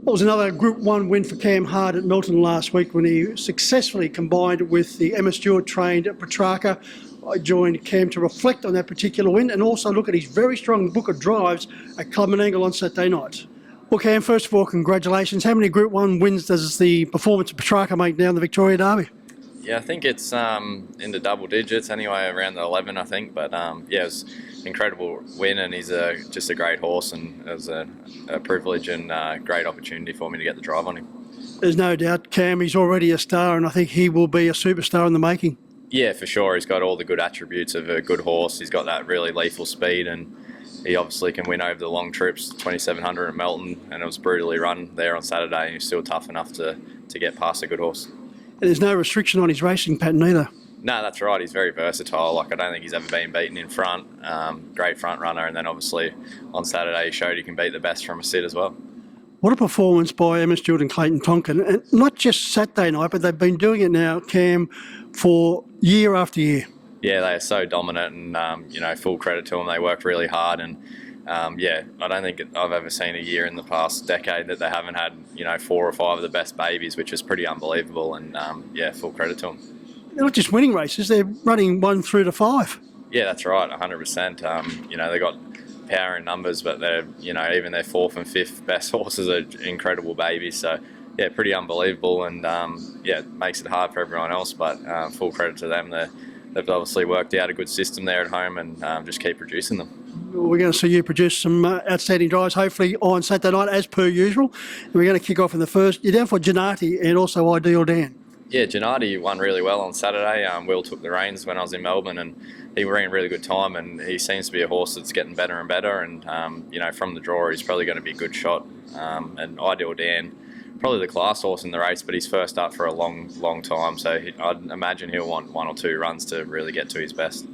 That was another Group 1 win for Cam Hart at Melton last week when he successfully combined with the Emma Stewart-trained Petrarca. I joined Cam to reflect on that particular win and also look at his very strong book of drives at Club Menangle on Saturday night. Well, Cam, first of all, congratulations. How many Group 1 wins does the performance of Petrarca make now in the Victoria Derby? Yeah, I think it's in the double digits anyway, around the 11, I think. But yeah, it was an incredible win, and he's just a great horse, and it was a privilege and a great opportunity for me to get the drive on him. There's no doubt, Cam, he's already a star, and I think he will be a superstar in the making. Yeah, for sure. He's got all the good attributes of a good horse. He's got that really lethal speed, and he obviously can win over the long trips, 2,700 at Melton, and it was brutally run there on Saturday, and he's still tough enough to get past a good horse. And there's no restriction on his racing pattern either. No, that's right. He's very versatile. Like, I don't think he's ever been beaten in front. Great front runner, and then obviously on Saturday he showed he can beat the best from a sit as well. What a performance by Emma Stewart and Clayton Tonkin. And not just Saturday night, but they've been doing it now, Cam, for year after year. Yeah, they are so dominant, and full credit to them. They work really hard, and yeah, I don't think I've ever seen a year in the past decade that they haven't had 4 or 5 of the best babies, which is pretty unbelievable. And yeah, full credit to them. They're not just winning races; they're running 1 through to 5. Yeah, that's right, 100%. They got power in numbers, but they're even their 4th and 5th best horses are incredible babies. So yeah, pretty unbelievable, and yeah, it makes it hard for everyone else. But full credit to them. They've obviously worked out a good system there at home, and just keep producing them. We're going to see you produce some outstanding drives, hopefully on Saturday night, as per usual. And we're going to kick off in the first. You're down for Gennati and also Ideal Dan. Yeah, Gennati won really well on Saturday. Will took the reins when I was in Melbourne, and he ran a really good time, and he seems to be a horse that's getting better and better. And from the draw, he's probably going to be a good shot. And Ideal Dan, probably the class horse in the race, but he's first up for a long time, so I'd imagine he'll want 1 or 2 runs to really get to his best.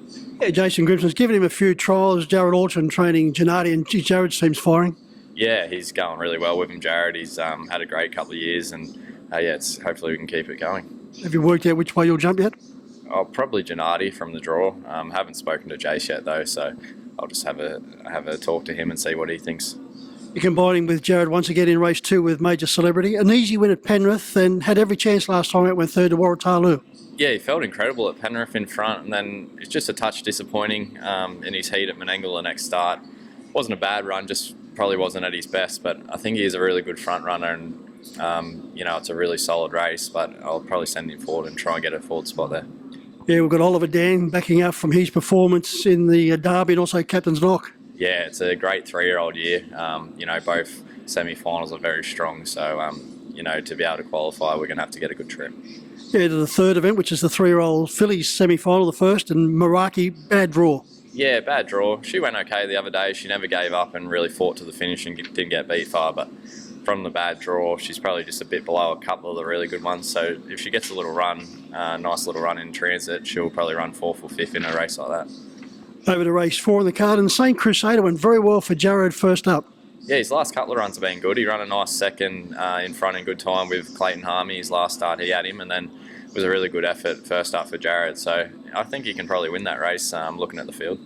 Yeah, Jason Grimson's given him a few trials. Jared Orchard training Gennati, and Jared seems firing. Yeah, he's going really well with him, Jared. He's had a great couple of years, and yeah, hopefully we can keep it going. Have you worked out which way you'll jump yet? Oh, probably Gennati from the draw. Haven't spoken to Jace yet though, so I'll just have a talk to him and see what he thinks. You're combining with Jared once again in race 2 with Major Celebrity. An easy win at Penrith, and had every chance last time out, went third to Waratahlu. Yeah, he felt incredible at Penrith in front, and then it's just a touch disappointing in his heat at Menangle the next start. Wasn't a bad run, just probably wasn't at his best, but I think he is a really good front runner, and it's a really solid race, but I'll probably send him forward and try and get a forward spot there. Yeah, we've got Oliver Dan backing up from his performance in the Derby and also Captain's Knock. Yeah, it's a great 3-year-old year. Both semi-finals are very strong, so to be able to qualify, we're going to have to get a good trip. Yeah, to the third event, which is the 3-year-old fillies semi-final, the first, and Meraki, bad draw. Yeah, bad draw. She went okay the other day. She never gave up and really fought to the finish and didn't get beat far, but from the bad draw, she's probably just a bit below a couple of the really good ones. So if she gets a little run, nice little run in transit, she'll probably run 4th or 5th in a race like that. Over to race 4 in the card, and St Crusader went very well for Jared first up. Yeah, his last couple of runs have been good. He ran a nice second in front in good time with Clayton Harmey. His last start, he had him, and then it was a really good effort first up for Jared. So I think he can probably win that race looking at the field.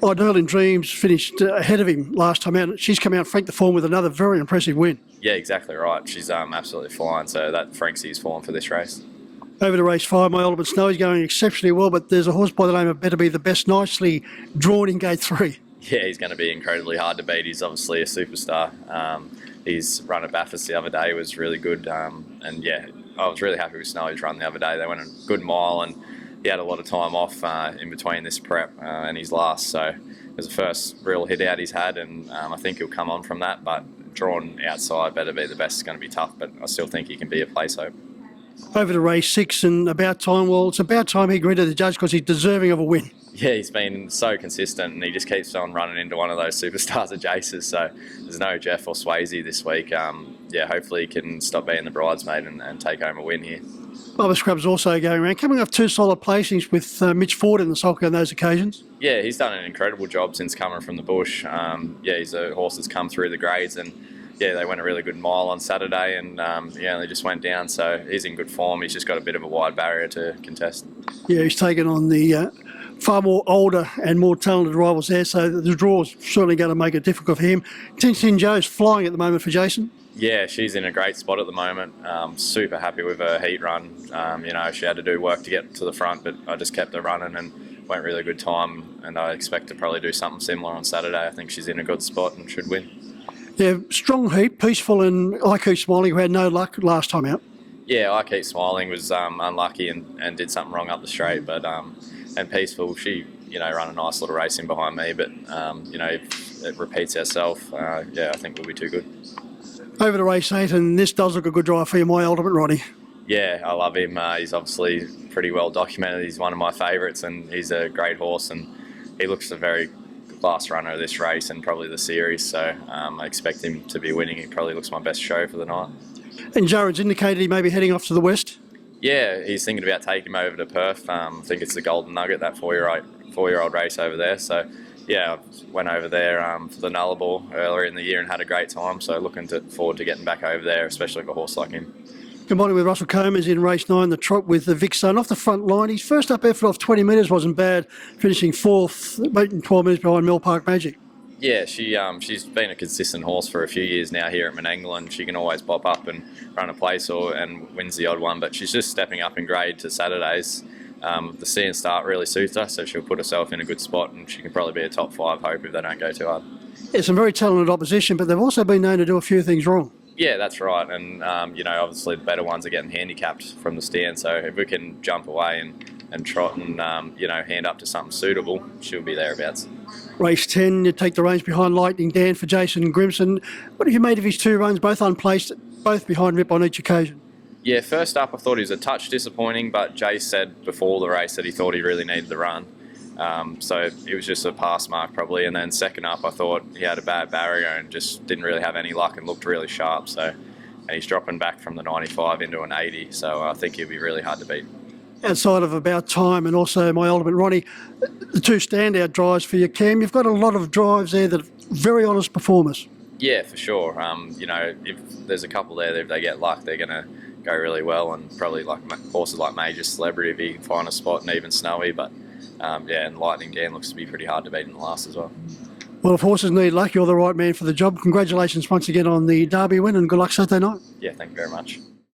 Ideal in Dreams finished ahead of him last time out. She's come out franked the form with another very impressive win. Yeah, exactly right. She's absolutely flying, so that franks his form for this race. Over to race 5, My Ultimate Snow is going exceptionally well, but there's a horse by the name of Better Be the Best, nicely drawn in gate 3. Yeah, he's going to be incredibly hard to beat. He's obviously a superstar. His run at Bathurst the other day was really good, and yeah, I was really happy with Snowy's run the other day. They went a good mile, and he had a lot of time off in between this prep and his last, so it was the first real hit out he's had, and I think he'll come on from that, but drawn outside Better Be the Best is going to be tough, but I still think he can be a place hope. Over to race 6, and about time, well, it's about time he greeted the judge because he's deserving of a win. Yeah, he's been so consistent, and he just keeps on running into one of those superstars at Jace's, so there's no Jeff or Swayze this week. Yeah, hopefully he can stop being the bridesmaid and take home a win here. Bubba Scrub's also going around, coming off 2 solid placings with Mitch Ford in the sulky on those occasions. Yeah, he's done an incredible job since coming from the bush. Yeah, he's a horse that's come through the grades, and yeah, they went a really good mile on Saturday, and yeah, they just went down, so he's in good form. He's just got a bit of a wide barrier to contest. Yeah, he's taken on the far more older and more talented rivals there, so the draw is certainly going to make it difficult for him. Tin Joe's flying at the moment for Jason. Yeah, she's in a great spot at the moment. Super happy with her heat run. She had to do work to get to the front, but I just kept her running and went really good time. And I expect to probably do something similar on Saturday. I think she's in a good spot and should win. Yeah, strong heat, peaceful, and I Keep Smiling, who had no luck last time out. Yeah, I Keep Smiling was unlucky and did something wrong up the straight, but and Peaceful, she run a nice little race in behind me, but if it repeats herself, yeah, I think we'll be too good. Over to race 8, and this does look a good drive for you, My Ultimate Ronnie. Yeah, I love him. He's obviously pretty well documented. He's one of my favourites, and he's a great horse, and he looks a very class runner of this race and probably the series. So I expect him to be winning. He probably looks my best show for the night. And Jared's indicated he may be heading off to the west. Yeah, he's thinking about taking him over to Perth. I think it's the Golden Nugget, that four-year-old race over there. So yeah, I went over there for the Nullarbor earlier in the year and had a great time. So looking forward to getting back over there, especially for a horse like him. Combining with Russell Combs in race 9, the trot with the Vic Sun off the front line. His first up effort off 20 metres wasn't bad, finishing 4th, beating 12 metres behind Mill Park Magic. Yeah, she's been a consistent horse for a few years now here at Menangle. She can always pop up and run a place and wins the odd one, but she's just stepping up in grade to Saturdays. The see and start really suits her, so she'll put herself in a good spot, and she can probably be a top 5 hope if they don't go too hard. Yeah, some very talented opposition, but they've also been known to do a few things wrong. Yeah, that's right, and obviously the better ones are getting handicapped from the stand, so if we can jump away and trot and hand up to something suitable, she'll be thereabouts. Race 10, you take the reins behind Lightning Dan for Jason Grimson. What have you made of his 2 runs, both unplaced, both behind Rip on each occasion? Yeah, first up I thought he was a touch disappointing, but Jay said before the race that he thought he really needed the run. So it was just a pass mark probably, and then second up I thought he had a bad barrier and just didn't really have any luck and looked really sharp. And he's dropping back from the 95 into an 80, so I think he'll be really hard to beat. Outside of About Time and also My Ultimate Ronnie, the 2 standout drives for you, Cam, you've got a lot of drives there that are very honest performers. Yeah, for sure. If there's a couple there that if they get luck, they're going to go really well, and probably like horses like Major Celebrity if he can find a spot, and even Snowy. But and Lightning Dan looks to be pretty hard to beat in the last as well. Well, if horses need luck, you're the right man for the job. Congratulations once again on the Derby win, and good luck Saturday night. Yeah, thank you very much.